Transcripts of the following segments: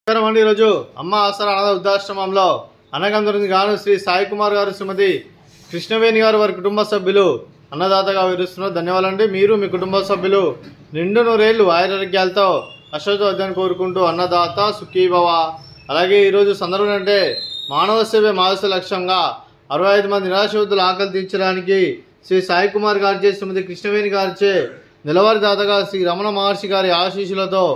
ఈరోజు అమ్మ ఆసరా అనాథ వృద్ధాశ్రమంలో అన్నగంధుని గాను శ్రీ సాయి కుమార్ గారు, శ్రీమతి కృష్ణవేణి గారు, వారి కుటుంబ సభ్యులు అన్నదాతగా వివరిస్తున్నారు. ధన్యవాదాలండి. మీరు మీ కుటుంబ సభ్యులు నిండు నూరేళ్లు ఆయురారోగ్యాలతో అశ్వత్థాన్ని కోరుకుంటూ అన్నదాత సుఖీభవ. అలాగే ఈరోజు సందర్భం అంటే మానవ సేవే మానస లక్ష్యంగా 65 మంది నిరాశ్రతుల ఆకలి తీర్చడానికి శ్రీ సాయి కుమార్ గారిచే, శ్రీమతి కృష్ణవేణి గారిచే నెలవారీ దాతగా శ్రీ రమణ మహర్షి గారి ఆశీస్సులతో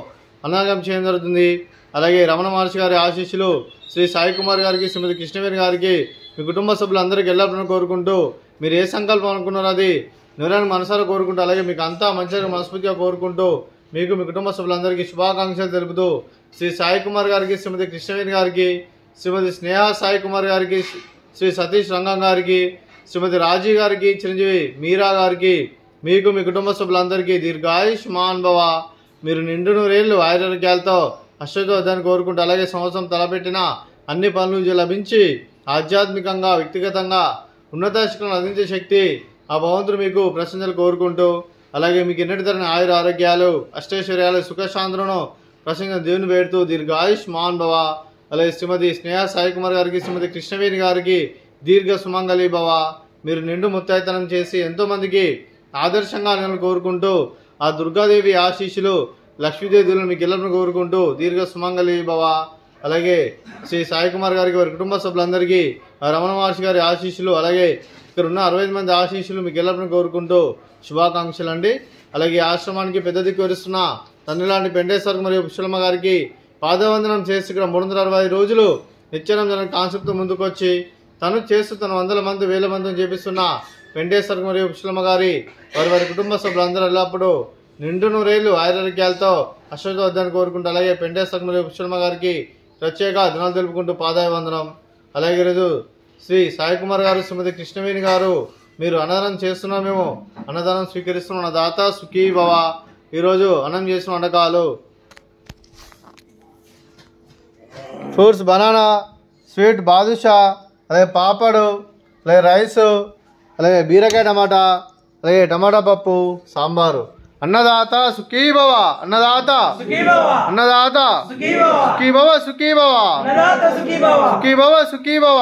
అన్నదానం చేయడం జరుగుతుంది. అలాగే రమణ మహర్షి గారి ఆశీస్సులు శ్రీ సాయి కుమార్ గారికి, శ్రీమతి కృష్ణవేణి గారికి, మీ కుటుంబ సభ్యులందరికీ ఎల్లప్పుడూ కోరుకుంటూ మీరు ఏ సంకల్పం అనుకున్నారో అది నెరవేరాలని మనసారా కోరుకుంటూ, అలాగే మీకు అంతా మంచిగా మనస్ఫూర్తిగా కోరుకుంటూ మీకు మీ కుటుంబ సభ్యులందరికీ శుభాకాంక్షలు తెలుపుతూ శ్రీ సాయి కుమార్ గారికి, శ్రీమతి కృష్ణవేణి గారికి, శ్రీమతి స్నేహ సాయి కుమార్ గారికి, శ్రీ సతీష్ రంగం గారికి, శ్రీమతి రాజీ గారికి, చిరంజీవి మీరా గారికి, మీకు మీ కుటుంబ సభ్యులందరికీ దీర్ఘాయుష్మాన్ భవ, మీరు నిండు నూరేళ్లు ఆయురారోగ్యాలతో అశ్వత్థాన్ని కోరుకుంటూ, అలాగే సంవత్సరం తలపెట్టిన అన్ని పనులు లభించి ఆధ్యాత్మికంగా వ్యక్తిగతంగా ఉన్నత శిక్షణను అందించే శక్తి ఆ భగవంతుడు మీకు ప్రశంసలు కోరుకుంటూ, అలాగే మీకు ఎన్నటి తరని ఆయుర ఆరోగ్యాలు, అష్టైశ్వర్యాలు, సుఖశాంతులను ప్రసంగ దేవుని వేడుతూ దీర్ఘాయుష్మాన్ భవ. అలాగే శ్రీమతి స్నేహ సాయి కుమార్ గారికి, శ్రీమతి కృష్ణవేణి గారికి దీర్ఘ సుమంగళి భవ, మీరు నిండు ముత్తైతనం చేసి ఎంతోమందికి ఆదర్శంగా నేను కోరుకుంటూ ఆ దుర్గాదేవి ఆశీస్సులు, లక్ష్మీదేవులను మీకు ఎల్లప్పుడూ కోరుకుంటూ దీర్ఘ సుమంగళి భవ. అలాగే శ్రీ సాయి కుమార్ గారికి, వారి కుటుంబ సభ్యులందరికీ రమణ మహర్షి గారి ఆశీస్సులు, అలాగే ఇక్కడ ఉన్న 65 మంది ఆశీస్సులు మీకు ఎల్లప్పుడూ కోరుకుంటూ శుభాకాంక్షలు అండి. అలాగే ఆశ్రమానికి పెద్ద దిక్కు వరిస్తున్న తండ్రి లాంటి పెండేశ్వర్ మరియు పుష్పలమ్మ గారికి పాదవందనం చేసి ఇక్కడ 365 రోజులు నిత్యానం జరిగిన కాన్సెప్ట్ ముందుకొచ్చి తను చేస్తూ తన 100 మంది 1000 మందిని చేపిస్తున్న పెండేశ్వర్ మరియు పుష్పలమ్మ గారి వారి కుటుంబ సభ్యులందరూ ఎల్లప్పుడూ నిండు నూరేళ్లు ఆయురారోగ్యాలతో అశ్వత్థాన్ని కోరుకుంటూ, అలాగే పెండేశ్వర్ మరియు పుష్పలమ్మ గారికి ప్రత్యేక దినాలు తెలుపుకుంటూ పాదాయ వందనం. అలాగే ఈరోజు శ్రీ సాయి కుమార్ గారు, శ్రీమతి కృష్ణవేణి గారు, మీరు అన్నదానం చేస్తున్నాం, మేము అన్నదానం స్వీకరిస్తున్నాం, దాత సుఖీ భవ. ఈరోజు అన్నం చేసిన వంటకాలు ఫ్రూట్స్, బనానా, స్వీట్ బాదుషా, అలాగే పాపడు, అలాగే రైసు, అలాగే బీరకాయ టమాటా, అలాగే టమాటా పప్పు, సాంబారు. అన్నదాత సుఖీ భవ, అన్నదాత అన్నదాత సుఖీ భవ, సుఖీ భవ, సుఖీ భవ, సుఖీ భవ.